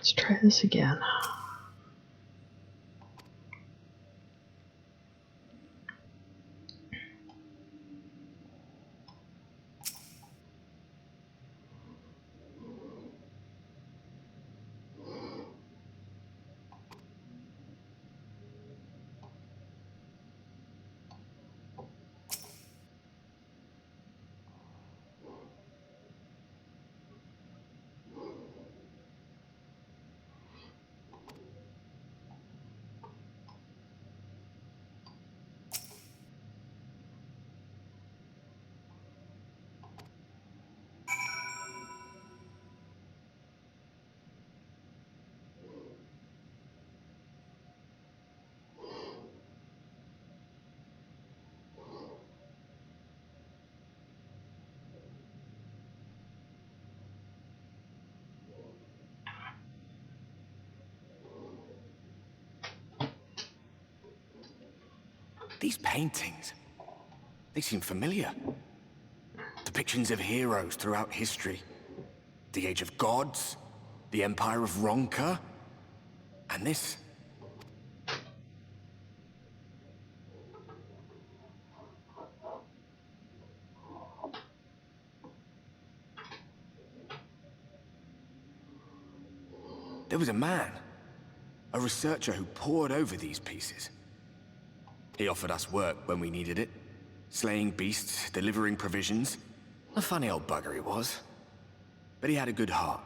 Let's try this again. These paintings, they seem familiar. Depictions of heroes throughout history. The Age of Gods, the Empire of Ronka, and this. There was a man, a researcher who pored over these pieces. He offered us work when we needed it, slaying beasts, delivering provisions. A funny old bugger he was, but he had a good heart.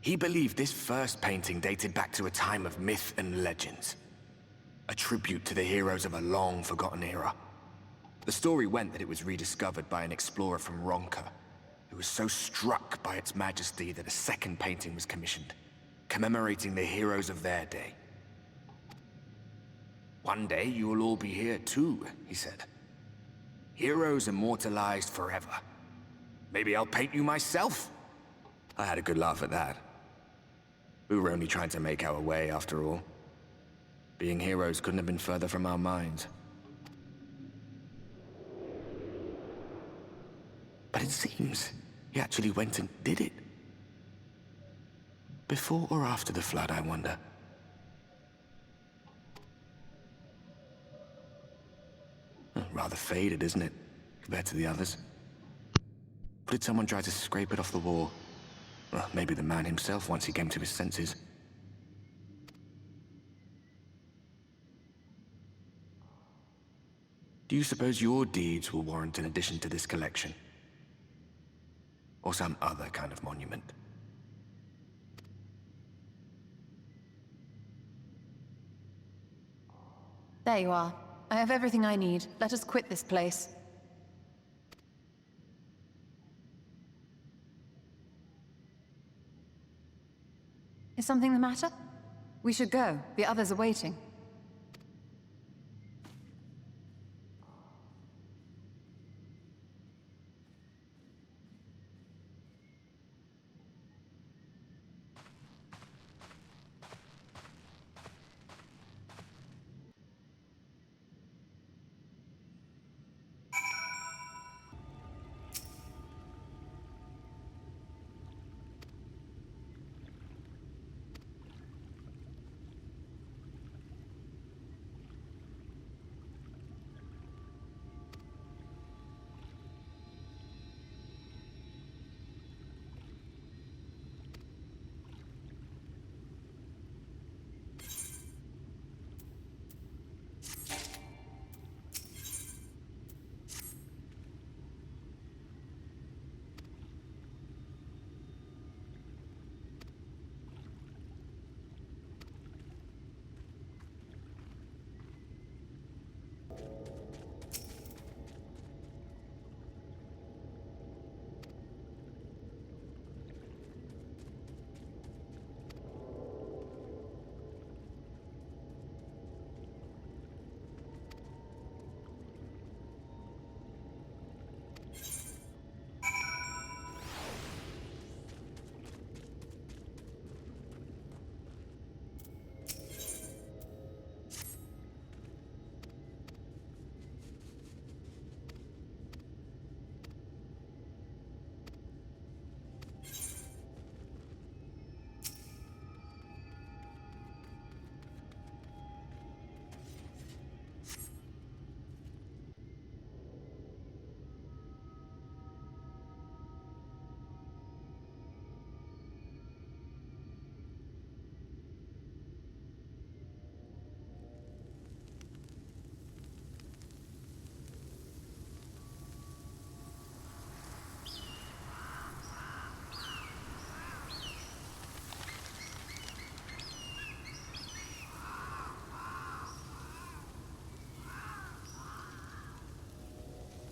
He believed this first painting dated back to a time of myth and legends, a tribute to the heroes of a long-forgotten era. The story went that it was rediscovered by an explorer from Ronka, who was so struck by its majesty that a second painting was commissioned, commemorating the heroes of their day. "One day you will all be here too," he said. "Heroes immortalized forever. Maybe I'll paint you myself." I had a good laugh at that. We were only trying to make our way after all. Being heroes couldn't have been further from our minds. But it seems he actually went and did it. Before or after the flood, I wonder. Rather faded, isn't it, compared to the others? Or did someone try to scrape it off the wall? Well, maybe the man himself once he came to his senses. Do you suppose your deeds will warrant an addition to this collection? Or some other kind of monument? There you are. I have everything I need. Let us quit this place. Is something the matter? We should go. The others are waiting.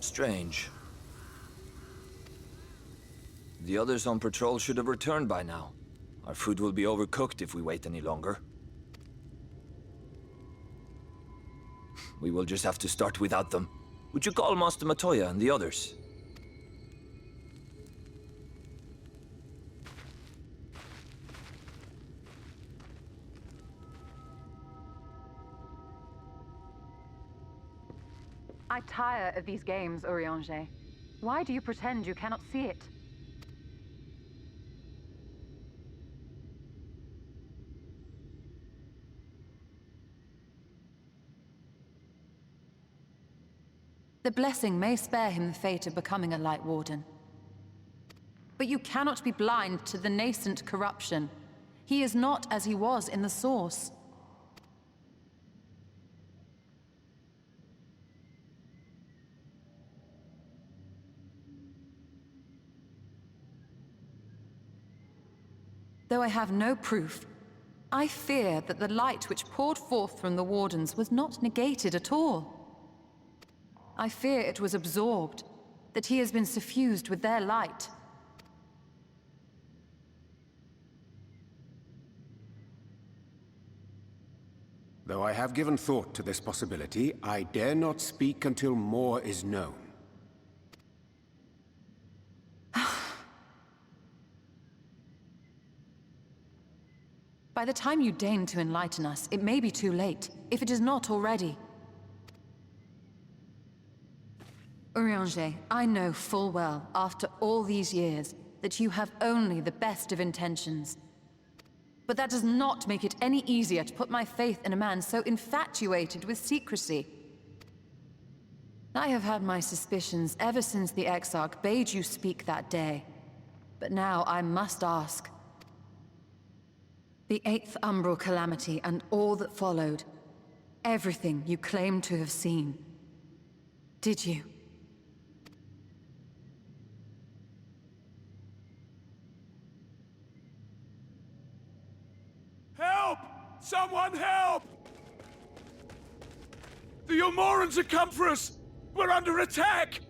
Strange. The others on patrol should have returned by now. Our food will be overcooked if we wait any longer. We will just have to start without them. Would you call Master Matoya and the others? I tire of these games, Urianger. Why do you pretend you cannot see it? The blessing may spare him the fate of becoming a Light Warden. But you cannot be blind to the nascent corruption. He is not as he was in the Source. Though I have no proof, I fear that the light which poured forth from the Wardens was not negated at all. I fear it was absorbed, that he has been suffused with their light. Though I have given thought to this possibility, I dare not speak until more is known. By the time you deign to enlighten us, it may be too late, if it is not already. Urianger, I know full well, after all these years, that you have only the best of intentions. But that does not make it any easier to put my faith in a man so infatuated with secrecy. I have had my suspicions ever since the Exarch bade you speak that day. But now I must ask. The 8th Umbral Calamity and all that followed. Everything you claim to have seen. Did you? Help! Someone help! The Eulmorans have come for us! We're under attack!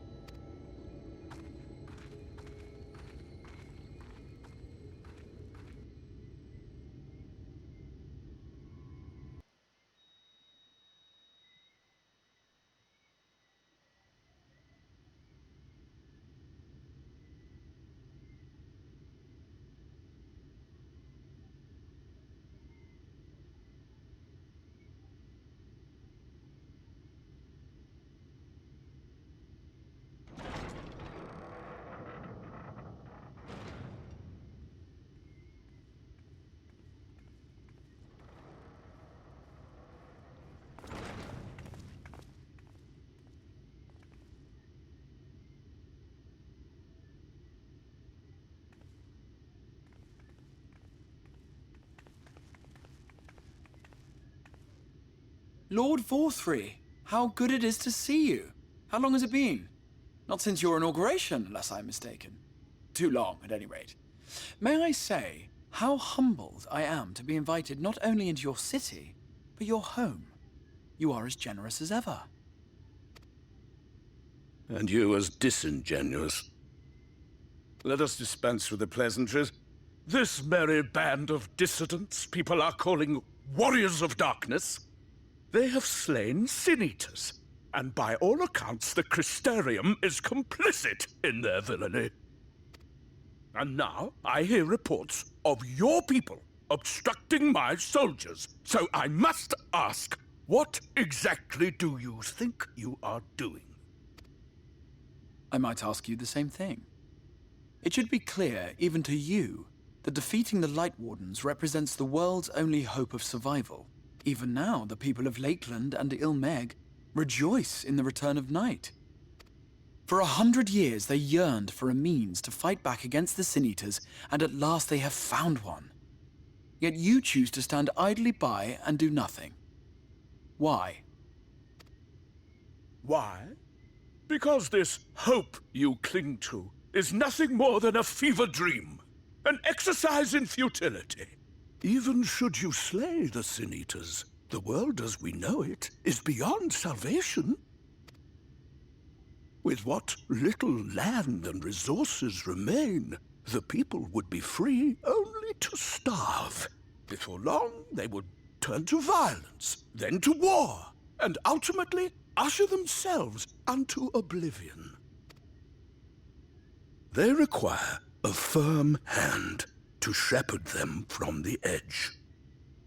Lord Vorthry, how good it is to see you. How long has it been? Not since your inauguration, unless I'm mistaken. Too long, at any rate. May I say how humbled I am to be invited not only into your city, but your home. You are as generous as ever. And you as disingenuous. Let us dispense with the pleasantries. This merry band of dissidents people are calling warriors of darkness. They have slain sin-eaters, and by all accounts the Crystarium is complicit in their villainy. And now I hear reports of your people obstructing my soldiers, so I must ask, what exactly do you think you are doing? I might ask you the same thing. It should be clear, even to you, that defeating the Light Wardens represents the world's only hope of survival. Even now, the people of Lakeland and Eulmore rejoice in the return of night. For 100 years, they yearned for a means to fight back against the Sin-Eaters, and at last they have found one. Yet you choose to stand idly by and do nothing. Why? Why? Because this hope you cling to is nothing more than a fever dream, an exercise in futility. Even should you slay the Sin-Eaters, the world as we know it is beyond salvation. With what little land and resources remain, the people would be free only to starve. Before long, they would turn to violence, then to war, and ultimately usher themselves unto oblivion. They require a firm hand to shepherd them from the edge.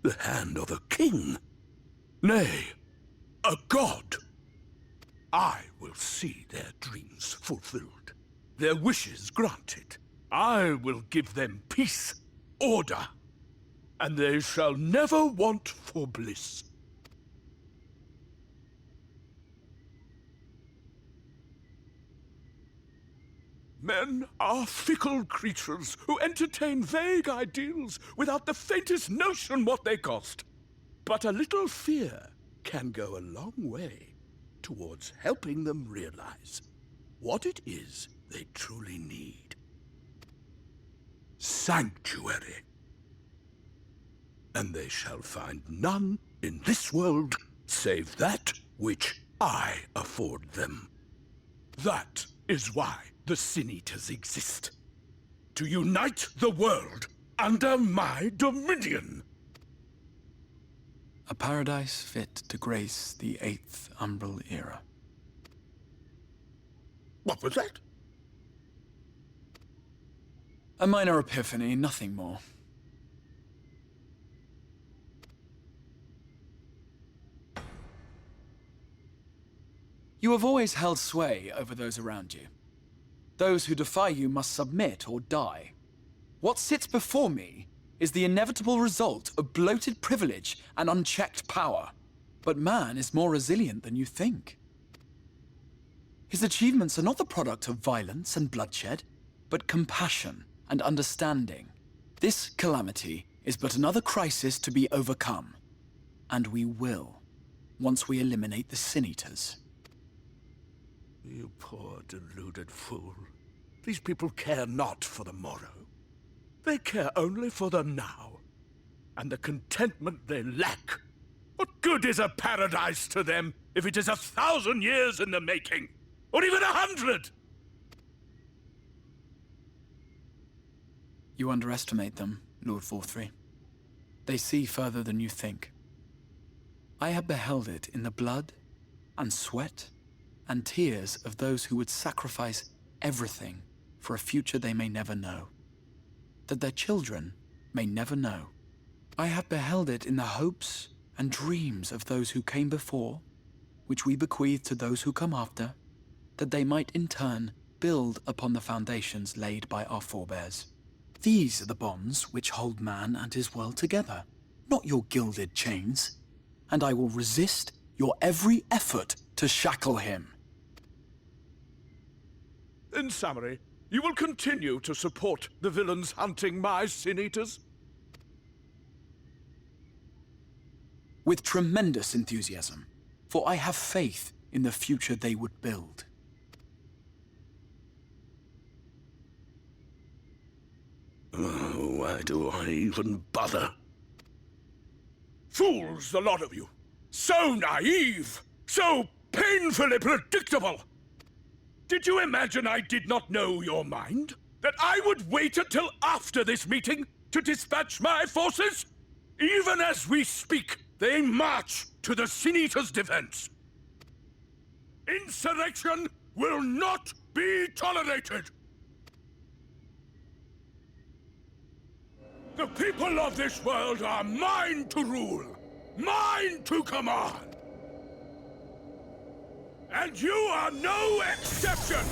The hand of a king, nay, a god. I will see their dreams fulfilled, their wishes granted. I will give them peace, order, and they shall never want for bliss. Men are fickle creatures who entertain vague ideals without the faintest notion what they cost. But a little fear can go a long way towards helping them realize what it is they truly need. Sanctuary. And they shall find none in this world save that which I afford them. That is why the Sin Eaters exist. To unite the world under my dominion. A paradise fit to grace the 8th Umbral Era. What was that? A minor epiphany, nothing more. You have always held sway over those around you. Those who defy you must submit or die. What sits before me is the inevitable result of bloated privilege and unchecked power. But man is more resilient than you think. His achievements are not the product of violence and bloodshed, but compassion and understanding. This calamity is but another crisis to be overcome. And we will, once we eliminate the Sin Eaters. You poor deluded fool. These people care not for the morrow. They care only for the now, and the contentment they lack. What good is a paradise to them if it is 1,000 years in the making, or even 100? You underestimate them, Lord Forthry. They see further than you think. I have beheld it in the blood and sweat and tears of those who would sacrifice everything for a future they may never know, that their children may never know. I have beheld it in the hopes and dreams of those who came before, which we bequeath to those who come after, that they might in turn build upon the foundations laid by our forebears. These are the bonds which hold man and his world together, not your gilded chains, and I will resist your every effort to shackle him. In summary, you will continue to support the villains hunting my Sin Eaters? With tremendous enthusiasm, for I have faith in the future they would build. Oh, why do I even bother? Fools, the lot of you! So naive! So painfully predictable! Did you imagine I did not know your mind? That I would wait until after this meeting to dispatch my forces? Even as we speak, they march to the Sin Eaters' defense. Insurrection will not be tolerated! The people of this world are mine to rule, mine to command. And you are no exception!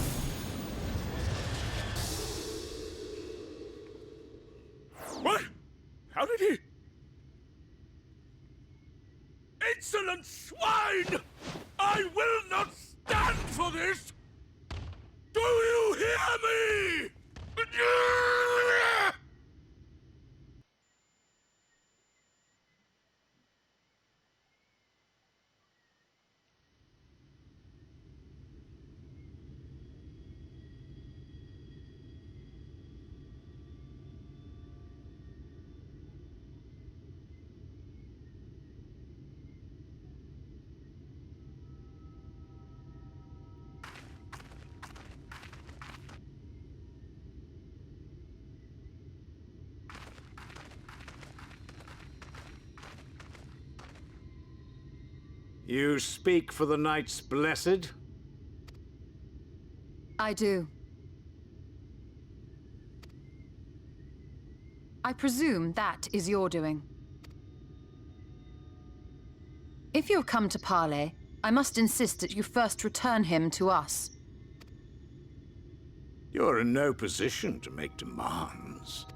What? How did he... Insolent swine! I will not stand for this! Do you hear me? You speak for the Knights Blessed? I do. I presume that is your doing. If you have come to parley, I must insist that you first return him to us. You're in no position to make demands.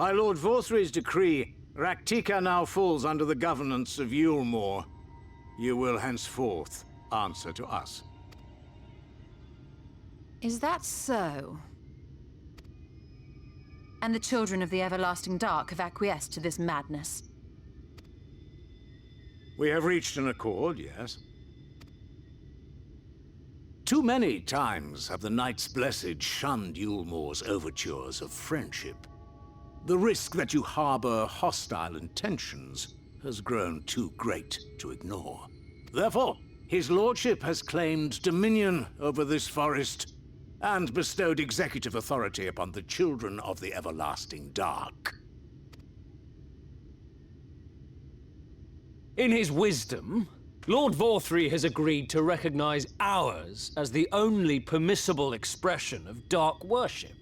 By Lord Vorthry's decree, Raktika now falls under the governance of Eulmore. You will henceforth answer to us. Is that so? And the children of the Everlasting Dark have acquiesced to this madness? We have reached an accord, yes. Too many times have the Knights Blessed shunned Eulmore's overtures of friendship. The risk that you harbor hostile intentions has grown too great to ignore. Therefore, his lordship has claimed dominion over this forest and bestowed executive authority upon the children of the Everlasting Dark. In his wisdom, Lord Vorthry has agreed to recognize ours as the only permissible expression of dark worship.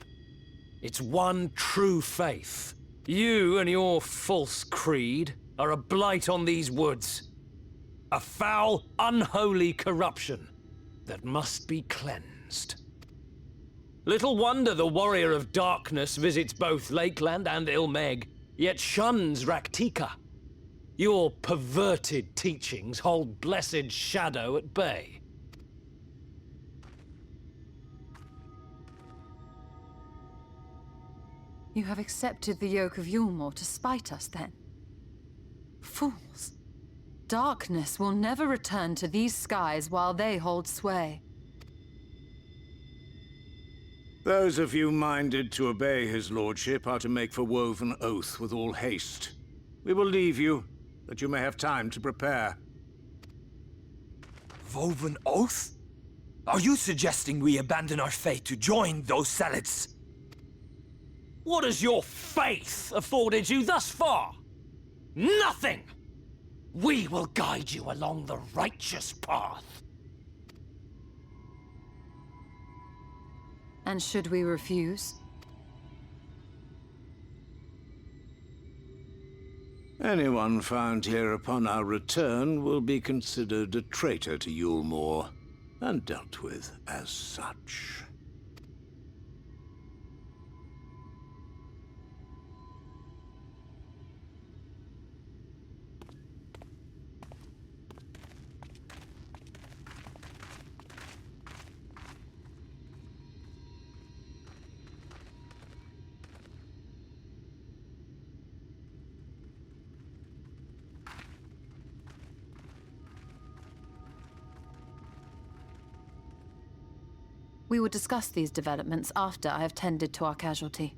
It's one true faith. You and your false creed are a blight on these woods. A foul, unholy corruption that must be cleansed. Little wonder the Warrior of Darkness visits both Lakeland and Ilmeg, yet shuns Raktika. Your perverted teachings hold blessed shadow at bay. You have accepted the yoke of Eulmore to spite us, then? Fools. Darkness will never return to these skies while they hold sway. Those of you minded to obey his lordship are to make for woven oath with all haste. We will leave you, that you may have time to prepare. Woven oath? Are you suggesting we abandon our faith to join those zealots? What has your faith afforded you thus far? Nothing! We will guide you along the righteous path. And should we refuse? Anyone found here upon our return will be considered a traitor to Eulmore, and dealt with as such. We will discuss these developments after I have tended to our casualty.